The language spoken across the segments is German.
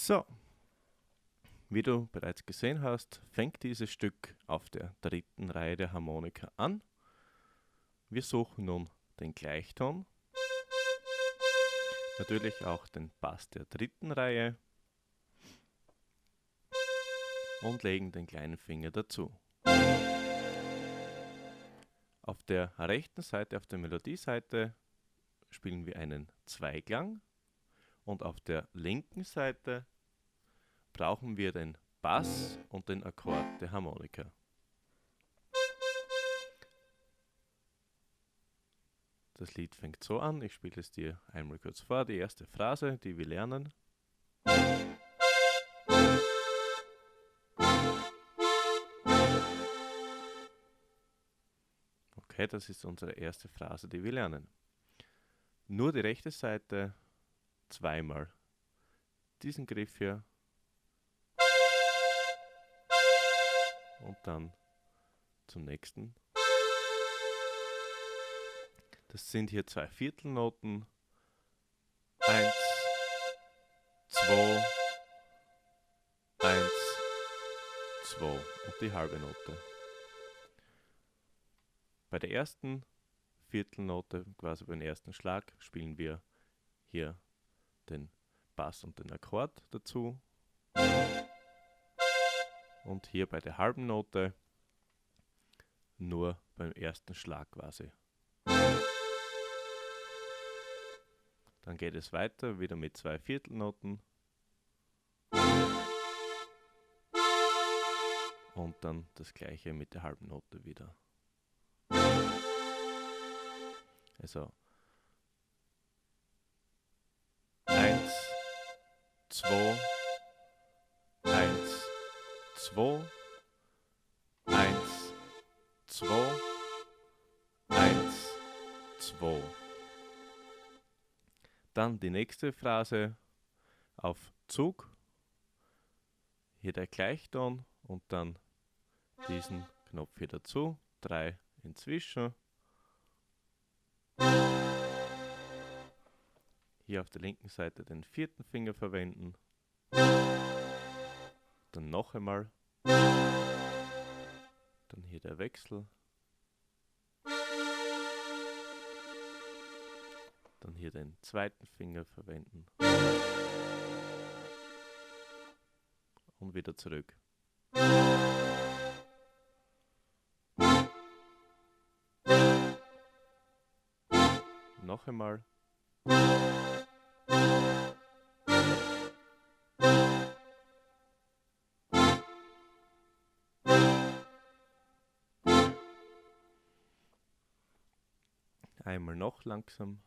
So, wie du bereits gesehen hast, fängt dieses Stück auf der dritten Reihe der Harmonika an. Wir suchen nun den Gleichton, natürlich auch den Bass der dritten Reihe und legen den kleinen Finger dazu. Auf der rechten Seite, auf der Melodieseite, spielen wir einen Zweiklang und auf der linken Seite brauchen wir den Bass und den Akkord der Harmonika. Das Lied fängt so an, ich spiele es dir einmal kurz vor, die erste Phrase, die wir lernen. Okay, das ist unsere erste Phrase, die wir lernen. Nur die rechte Seite zweimal. Diesen Griff hier. Und dann zum nächsten. Das sind hier zwei Viertelnoten. 1, 2, 1, 2 und die halbe Note. Bei der ersten Viertelnote, quasi beim ersten Schlag, spielen wir hier den Bass und den Akkord dazu. Und hier bei der halben Note nur beim ersten Schlag quasi. Dann geht es weiter, wieder mit zwei Viertelnoten. Und dann das gleiche mit der halben Note wieder. Also 1, 2, 1, 2, 1, 2, 1, 2. Dann die nächste Phrase auf Zug. Hier der Gleichton und dann diesen Knopf hier dazu. 3 inzwischen. Hier auf der linken Seite den vierten Finger verwenden. Dann noch einmal. Dann hier der Wechsel. Dann hier den zweiten Finger verwenden. Und wieder zurück. Noch einmal. Einmal noch langsam.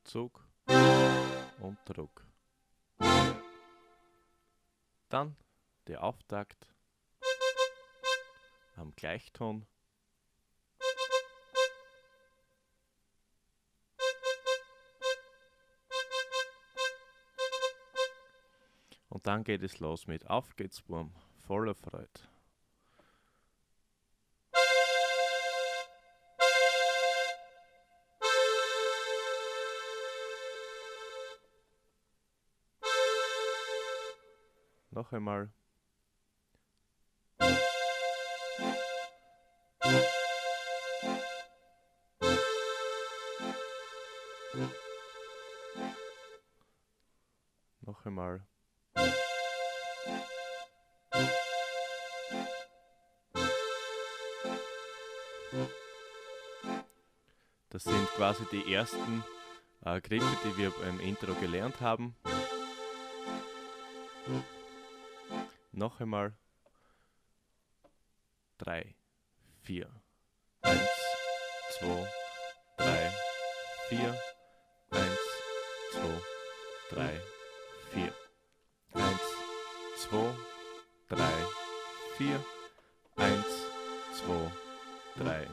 Zug und Druck. Dann der Auftakt am Gleichton. Und dann geht es los mit Auf geht's Wurm, voller Freude. Noch einmal. Noch einmal. Das sind quasi die ersten Griffe, die wir beim Intro gelernt haben. Noch einmal. 3, 4. 1, 2, 3, 4. 1, 2, 3, 4. 1, 2, 3, 4. 1, 2, 3,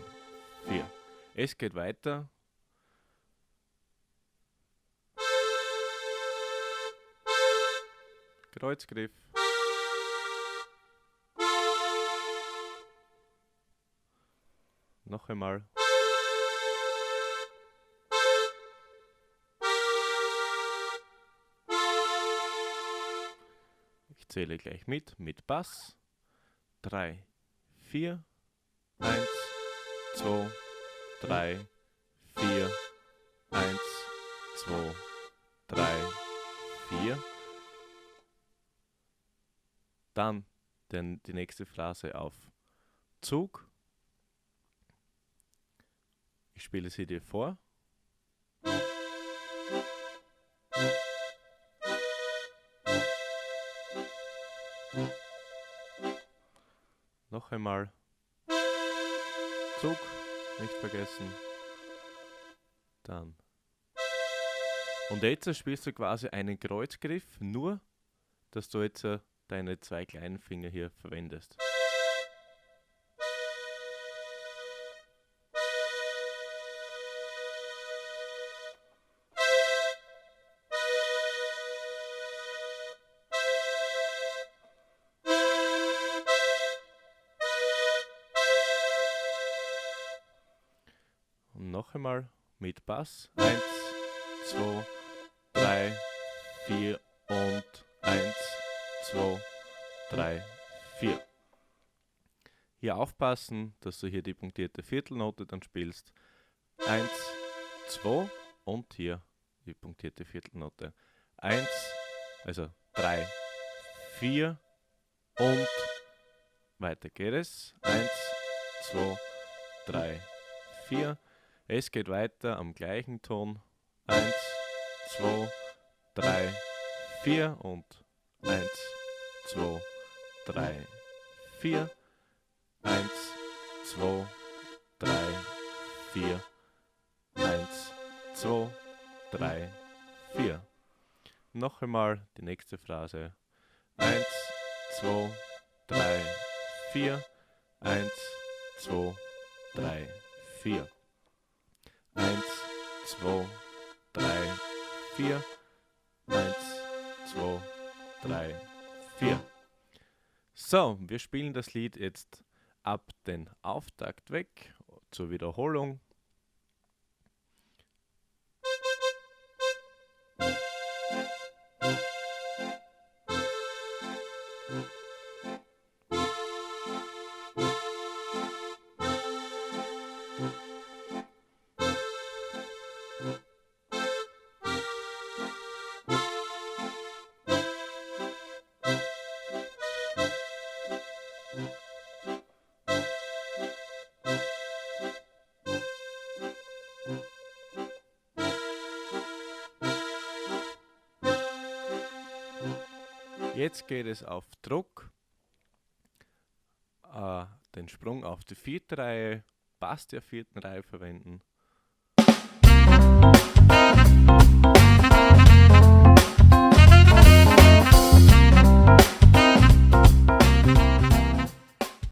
4. Es geht weiter. Kreuzgriff. Noch einmal. Ich zähle gleich mit Bass. 3, 4, 1, 2, 3, 4, 1, 2, 3, 4. Dann die nächste Phrase auf Zug. Ich spiele sie dir vor. Noch einmal. Zug, nicht vergessen. Dann. Und jetzt spielst du quasi einen Kreuzgriff, nur dass du jetzt deine 2 kleinen Finger hier verwendest. Und noch einmal mit Bass. 1, 2, 3, 4 und 1, 2, 3, 4. Hier aufpassen, dass du hier die punktierte Viertelnote dann spielst. 1, 2 und hier die punktierte Viertelnote. 1, also 3, 4 und weiter geht es. 1, 2, 3, 4. Es geht weiter am gleichen Ton. 1, 2, 3, 4 und 1, 2, 3, 4. 1, 2, 3, 4. 1, 2, 3, 4. Noch einmal die nächste Phrase. 1, 2, 3, 4. 1, 2, 3, 4. 1, 2, 3, 4. 1, 2, 3, 4. So, wir spielen das Lied jetzt ab den Auftakt weg zur Wiederholung. Jetzt geht es auf Druck, den Sprung auf die 4. Reihe, Bass der 4. Reihe verwenden.